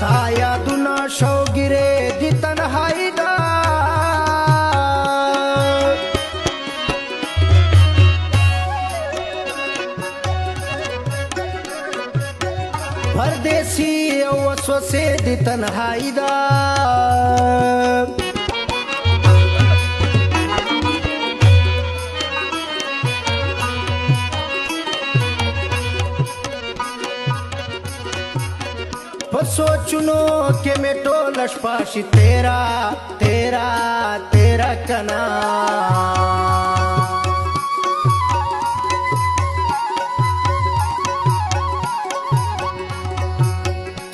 स्था यादुना शौगिरे दी तन्हाई दा परदेसी वसवसे दी तन्हाई दा सोचनो के मेटो लशपाशी तेरा तेरा तेरा कना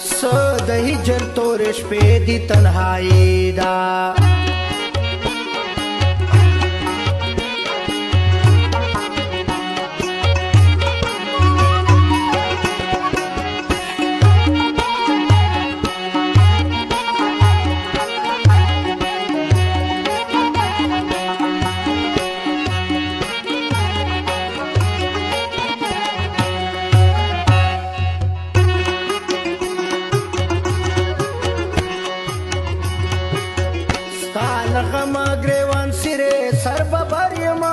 सदही जल तोरेश पे दी तन्हाई दा गमा ग्रेवान सिरे सर्व भर्यमा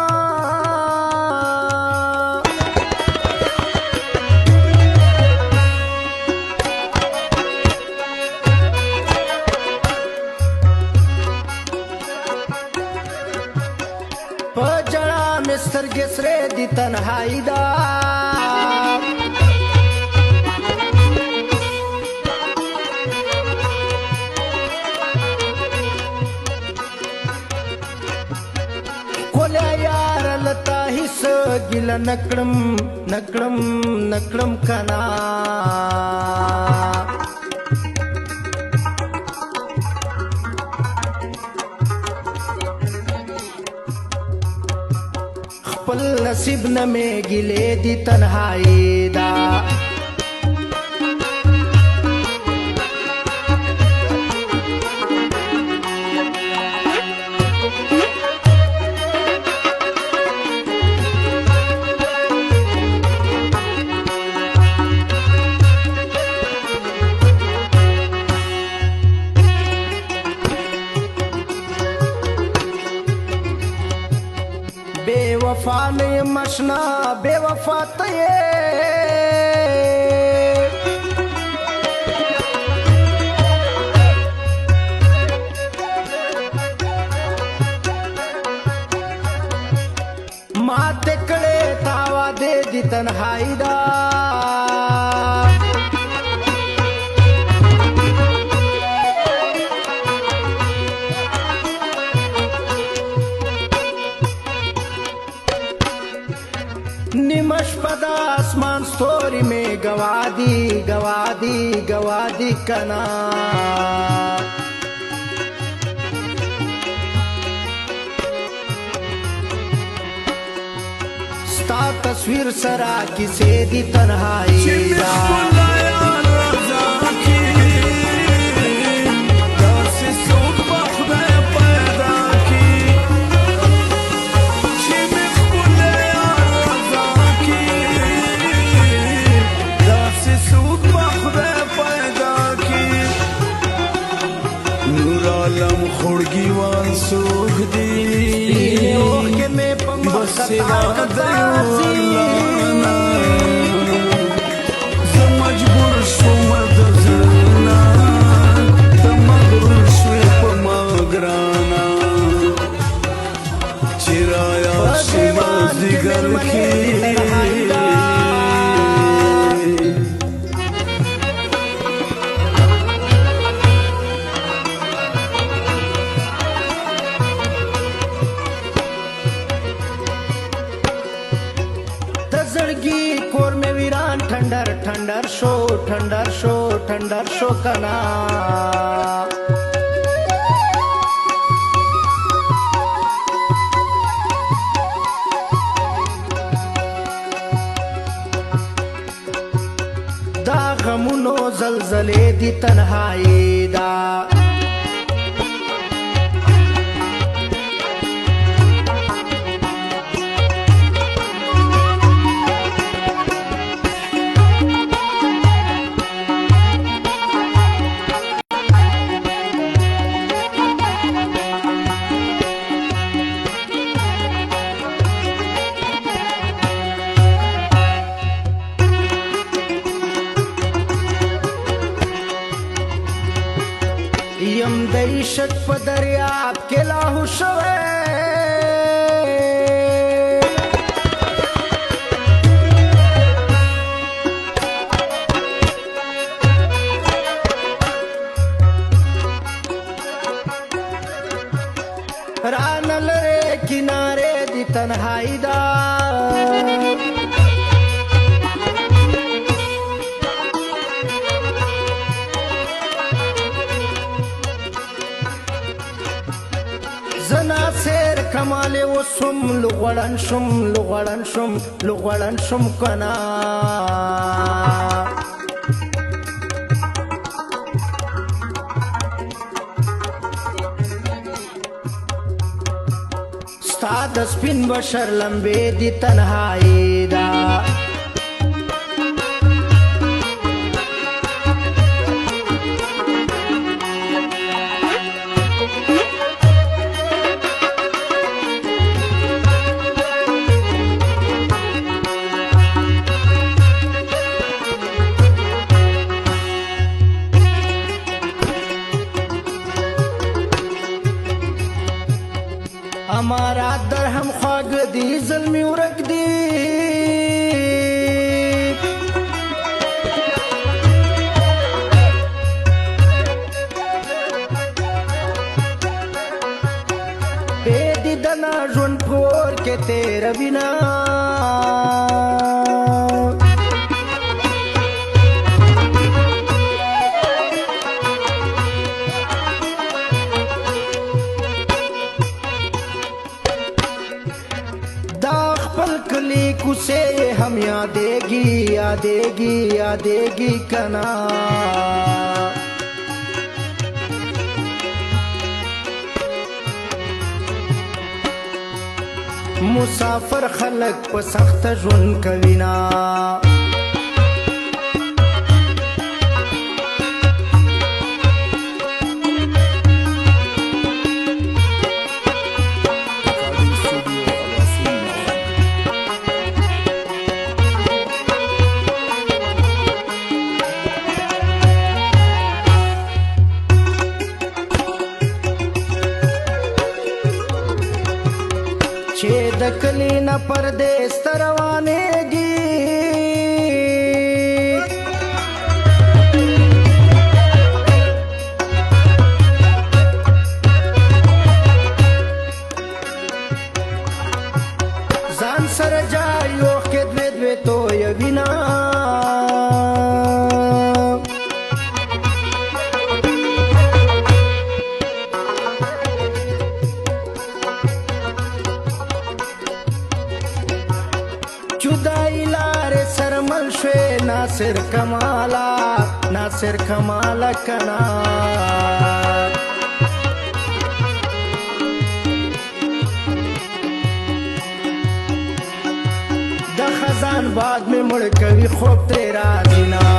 पजड़ा मिस्टर गिसरे दी तन्हाई दा गिला नकड़म नकड़म नकड़म कना खपल नसीब न में गिले दी तन्हाई दा बेवफा ने मशना बेवफा तये माते कड़े तावा दे दी तन्हाई दा निमश पदा आसमान स्टोरी में गवादी गवादी गवादी कना स्ता तस्वीर सरा किसे दी तन्हाई दा खुड़गीवान सूख दी बस मजबूर सुमद जरना मगरूर स्वेप मगराना चिराया जिगर की कोर में वीरान ठंडर ठंडर शो कना दा गमुनो जलजले दी तन्हाई दा عشق په دریاب کې لاهو شوی رانه لرې کنارې دی تنهایی دا زنا سیر کمال وسم لغړن شم لغړن شم لغړن شم کنا ستا د سپین بشر لمبې دي تنهایی دا हमारा दर हम ख्वाग दी ज़ल्मी उरक दी बेदी दना जुन फोर के तेरा बिना कली कुसे हम यादेगी यादेगी यादेगी कना मुसाफर खलक प सख्त ژوند کوینا چې د کلی نه پردیس ته روانېږي ځان سره جای اوښکې دوې دوې تویوینه جدائی لارے سرمل شوے ناصر کمالا کنا د خزان بعد میں مڑ کوي خوب تیرا دینا